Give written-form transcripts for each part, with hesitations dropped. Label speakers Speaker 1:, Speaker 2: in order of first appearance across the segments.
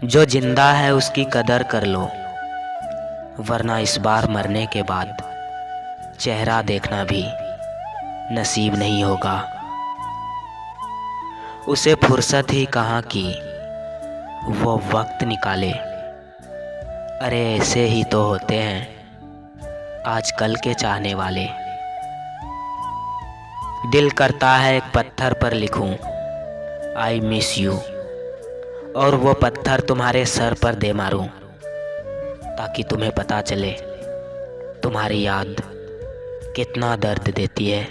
Speaker 1: जो जिंदा है उसकी कदर कर लो, वरना इस बार मरने के बाद चेहरा देखना भी नसीब नहीं होगा। उसे फुर्सत ही कहाँ की वो वक्त निकाले। अरे ऐसे ही तो होते हैं आजकल के चाहने वाले। दिल करता है एक पत्थर पर लिखूं आई मिस यू, और वो पत्थर तुम्हारे सर पर दे मारूं, ताकि तुम्हें पता चले तुम्हारी याद कितना दर्द देती है।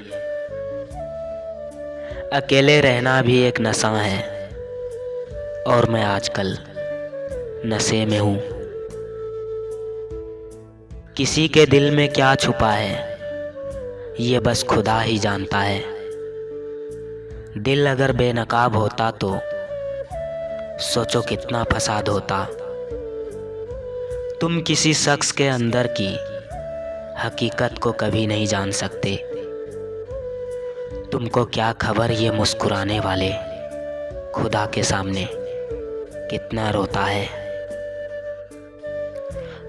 Speaker 1: अकेले रहना भी एक नशा है, और मैं आजकल नशे में हूँ। किसी के दिल में क्या छुपा है ये बस खुदा ही जानता है। दिल अगर बेनकाब होता तो सोचो कितना फसाद होता। तुम किसी शख्स के अंदर की हकीकत को कभी नहीं जान सकते। तुमको क्या खबर ये मुस्कुराने वाले खुदा के सामने कितना रोता है।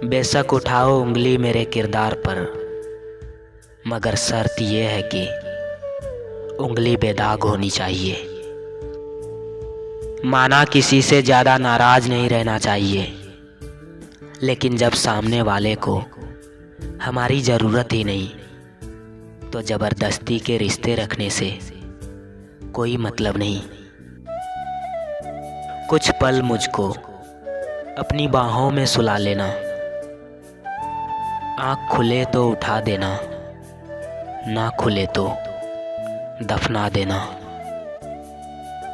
Speaker 1: बेशक उठाओ उंगली मेरे किरदार पर, मगर शर्त ये है कि उंगली बेदाग होनी चाहिए। माना किसी से ज़्यादा नाराज़ नहीं रहना चाहिए, लेकिन जब सामने वाले को हमारी ज़रूरत ही नहीं तो ज़बरदस्ती के रिश्ते रखने से कोई मतलब नहीं। कुछ पल मुझको अपनी बाहों में सुला लेना, आँख खुले तो उठा देना, ना खुले तो दफना देना।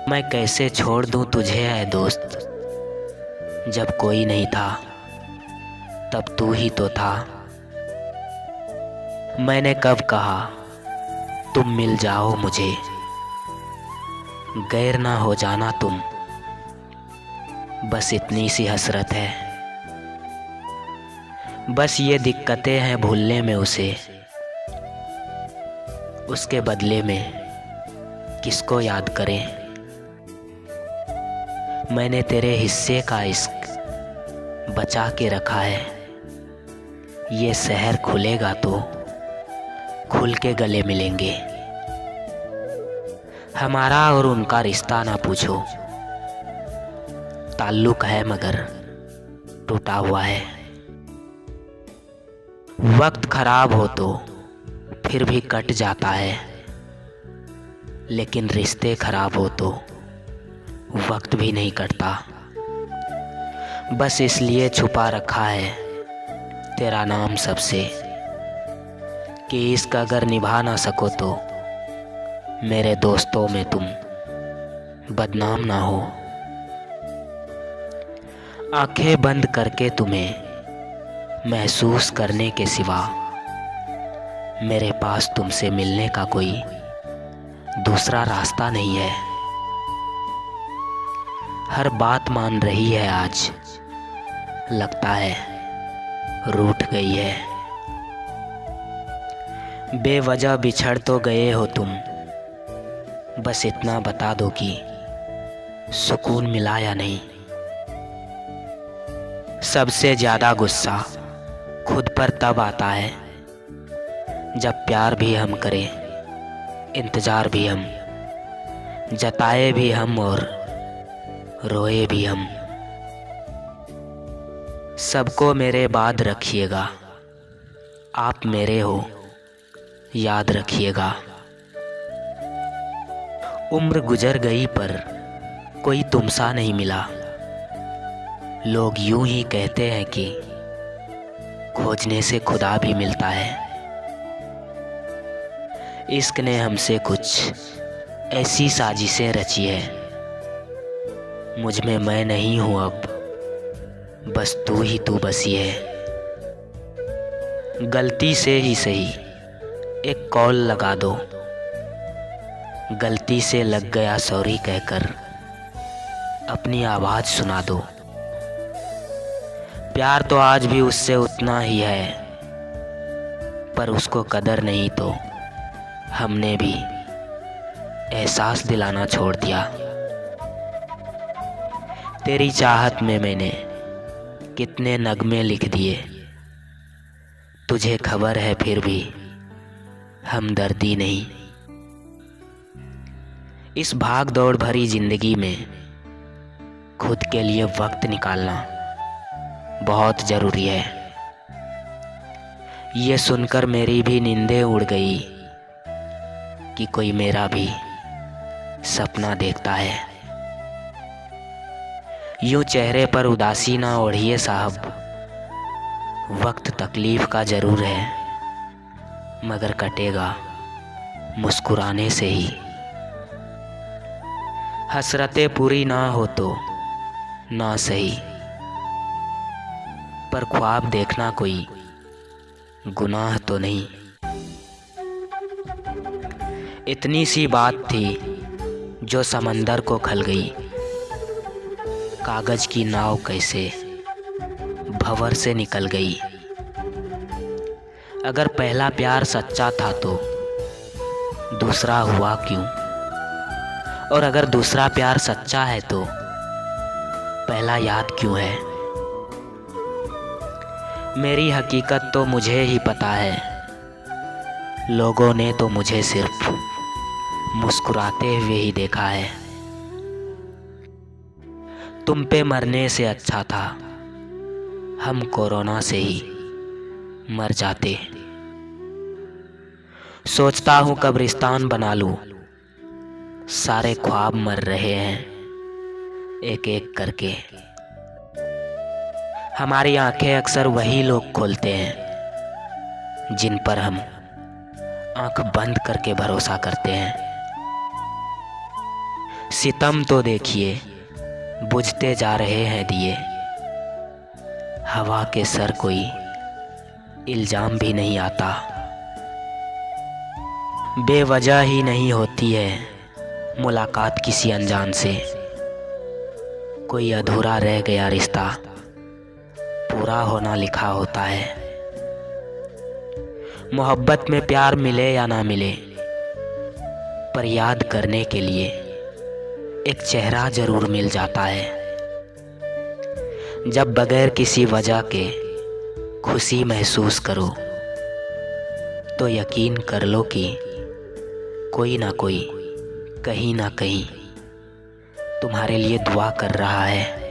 Speaker 1: मैं कैसे छोड़ दूँ तुझे है दोस्त, जब कोई नहीं था तब तू ही तो था। मैंने कब कहा तुम मिल जाओ मुझे, गैर ना हो जाना तुम, बस इतनी सी हसरत है। बस ये दिक्कतें हैं भूलने में उसे, उसके बदले में किसको याद करें। मैंने तेरे हिस्से का इश्क बचा के रखा है, ये शहर खुलेगा तो खुल के गले मिलेंगे। हमारा और उनका रिश्ता ना पूछो, ताल्लुक है मगर टूटा हुआ है। वक्त खराब हो तो फिर भी कट जाता है, लेकिन रिश्ते खराब हो तो वक्त भी नहीं कटता। बस इसलिए छुपा रखा है तेरा नाम सबसे, कि इश्क अगर निभा ना सको तो मेरे दोस्तों में तुम बदनाम ना हो। आंखें बंद करके तुम्हें महसूस करने के सिवा मेरे पास तुमसे मिलने का कोई दूसरा रास्ता नहीं है। हर बात मान रही है आज, लगता है रूठ गई है। बेवजह बिछड़ तो गए हो तुम, बस इतना बता दो कि सुकून मिला या नहीं। सबसे ज़्यादा गुस्सा खुद पर तब आता है जब प्यार भी हम करें, इंतज़ार भी हम, जताए भी हम और रोए भी हम। सबको मेरे बाद रखिएगा, आप मेरे हो याद रखिएगा। उम्र गुजर गई पर कोई तुमसा नहीं मिला। लोग यूं ही कहते हैं कि खोजने से खुदा भी मिलता है। इश्क ने हमसे कुछ ऐसी साजिशें रची है, मुझ में मैं नहीं हूँ अब, बस तू ही तू बसी है। गलती से ही सही एक कॉल लगा दो, गलती से लग गया सॉरी कहकर अपनी आवाज़ सुना दो। प्यार तो आज भी उससे उतना ही है, पर उसको कदर नहीं तो हमने भी एहसास दिलाना छोड़ दिया। तेरी चाहत में मैंने कितने नगमे लिख दिए, तुझे खबर है फिर भी हमदर्दी नहीं। इस भाग दौड़ भरी जिंदगी में खुद के लिए वक्त निकालना बहुत ज़रूरी है। ये सुनकर मेरी भी नींदें उड़ गई कि कोई मेरा भी सपना देखता है। यूं चेहरे पर उदासी ना ओढ़िए साहब, वक्त तकलीफ का ज़रूर है, मगर कटेगा मुस्कुराने से ही। हसरतें पूरी ना हो तो ना सही, पर ख्वाब देखना कोई गुनाह तो नहीं। इतनी सी बात थी जो समंदर को खल गई, कागज की नाव कैसे भंवर से निकल गई। अगर पहला प्यार सच्चा था तो दूसरा हुआ क्यों, और अगर दूसरा प्यार सच्चा है तो पहला याद क्यों है। मेरी हकीकत तो मुझे ही पता है, लोगों ने तो मुझे सिर्फ मुस्कुराते हुए ही देखा है। तुम पे मरने से अच्छा था हम कोरोना से ही मर जाते। सोचता हूँ कब्रिस्तान बना लूं, सारे ख्वाब मर रहे हैं एक एक करके। हमारी आंखें अक्सर वही लोग खोलते हैं जिन पर हम आंख बंद करके भरोसा करते हैं। सितम तो देखिए बुझते जा रहे हैं दिए, हवा के सर कोई इल्जाम भी नहीं आता। बेवजह ही नहीं होती है मुलाकात किसी अनजान से, कोई अधूरा रह गया रिश्ता पूरा होना लिखा होता है। मोहब्बत में प्यार मिले या ना मिले, पर याद करने के लिए एक चेहरा जरूर मिल जाता है। जब बगैर किसी वजह के खुशी महसूस करो तो यकीन कर लो कि कोई ना कोई कहीं ना कहीं तुम्हारे लिए दुआ कर रहा है।